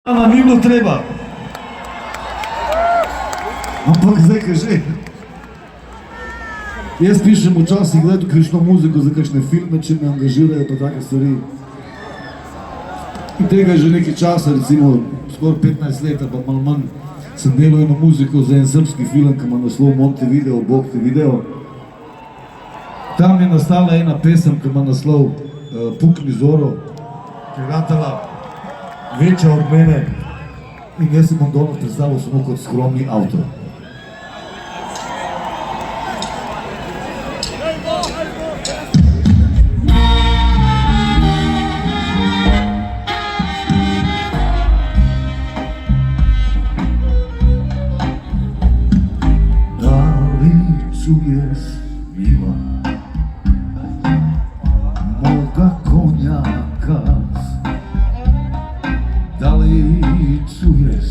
Ama ni bilo treba. Ampak zdaj kaže. Jaz pišem včasih gledati kakšno muziko za kakšne filme, če me angažirajo pa take stvari. In tega že nekaj časa, recimo skoraj 15 let, pa malo manj, sem delal eno muziko za en srpski film, ki ima naslov Montevideo, Bog te video. Tam je nastala ena pesem, ki ima naslov Pukni Zoro, ki je ratala večja od mene in jaz sem Mondonov predstavil samo kot skromni avtor. Čuješ, mila, moga konjaka, da li čuješ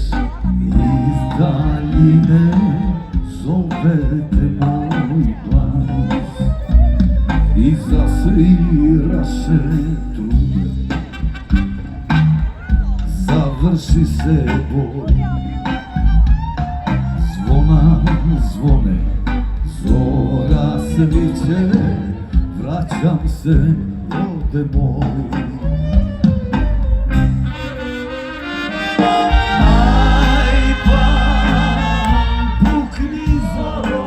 iz daljine zove te moj glas i zasviraše trube, završi se boj, zvona zvone, zora sviće, vraćam se, rode moj. Aj pa, pukni zoro,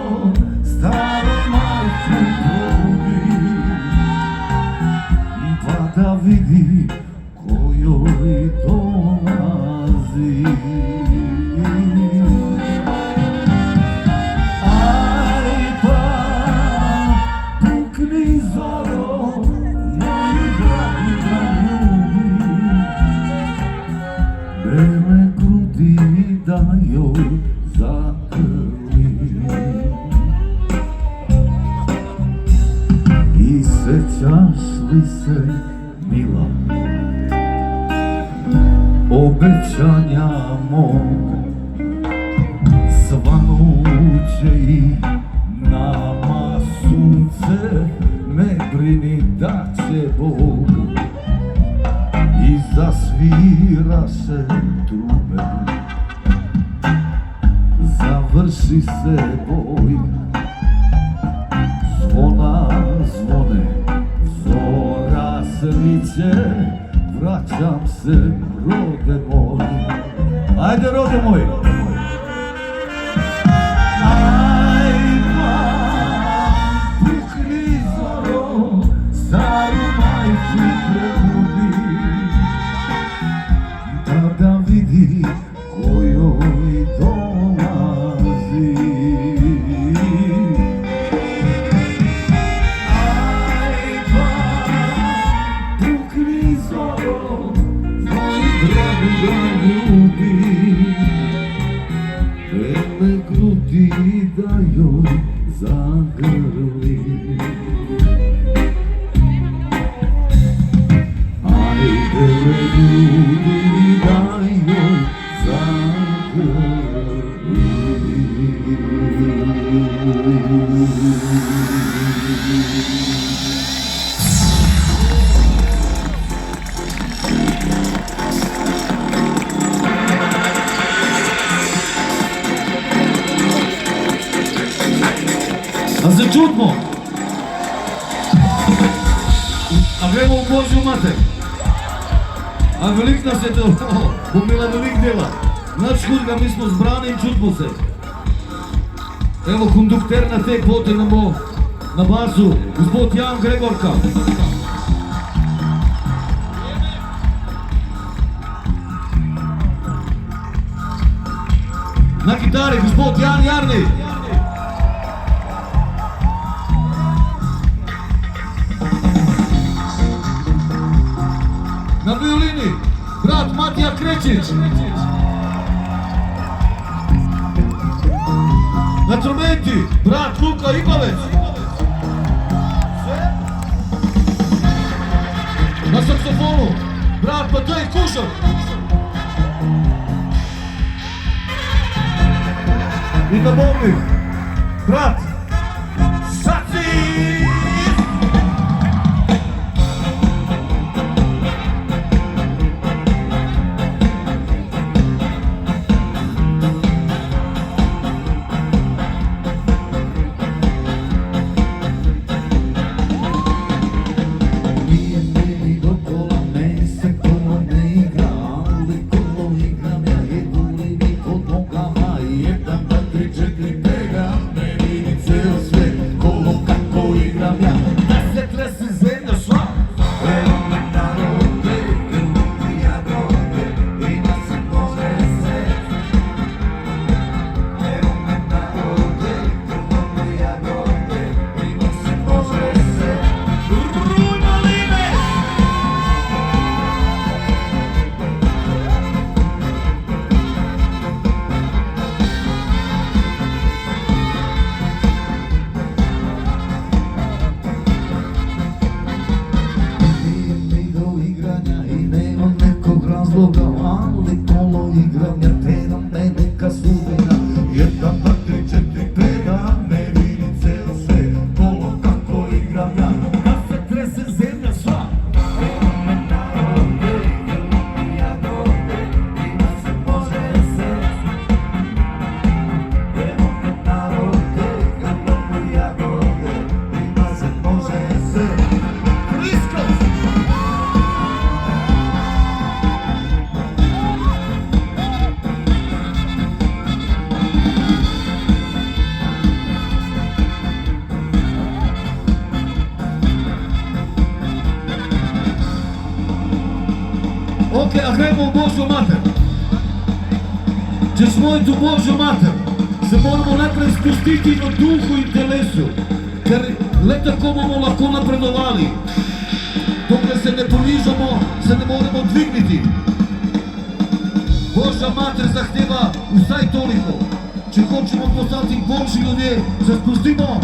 staro majku probudi, pa da vidi ko joj dolazi. Bele grudi da joj zagrli i sećaš li se, mila, obećanja mog svanuće i nama sunce, ne brini da će Bog i zasvira se trube, završi se boj, zvona zvone, zora sviće, vraćam se, rode moj. Ajde, rode moj! Ajma, pukni zoro, staru majku prebudi, da vidi ko joj dolazi. Aj pa, pukni zoro, moj dragu da ljubi, bele grudi da joj zagrli. Aj, bele grudi da joj zagrli. A se čutimo? A gremo u Božju mater. A velik nas je to, bo imela velik dela. Naš hudga, mi smo zbrani in čutimo se. Evo kondukter na tej poti nam bo na basu, gospod Jan Gregorka. Na kitari gospod Jan Jarni. Na violini brat Matija Krečić. Na trumeti brat Luka Ibavec. Na saksofonu brat Matej Kušar. I na bombi brat Saci. igram ja te na me neka sudbina. 1, 2, 3, 4, 5, da me vidi ceo sve, kolo kako igram ja, da se trese zemlja sva. Evo me narode, evo mi ja dode, ima se može se. Evo me narode, evo mi ja dode, ima se može se. Blisko! Ok, a gremo u Božju mater. Čez moju Božju mater se moramo najprej spustiti v duhu in telesu, ker le tako bomo lahko napredovali. Dokler se ne ponižamo, se ne moremo dvigniti. Božja mater zahteva vsaj toliko. Če hočemo postati božji ljudje, se spustimo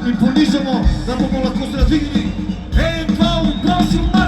in ponižamo, da bomo lahko se razvignili. 1, 2, v Božju mater!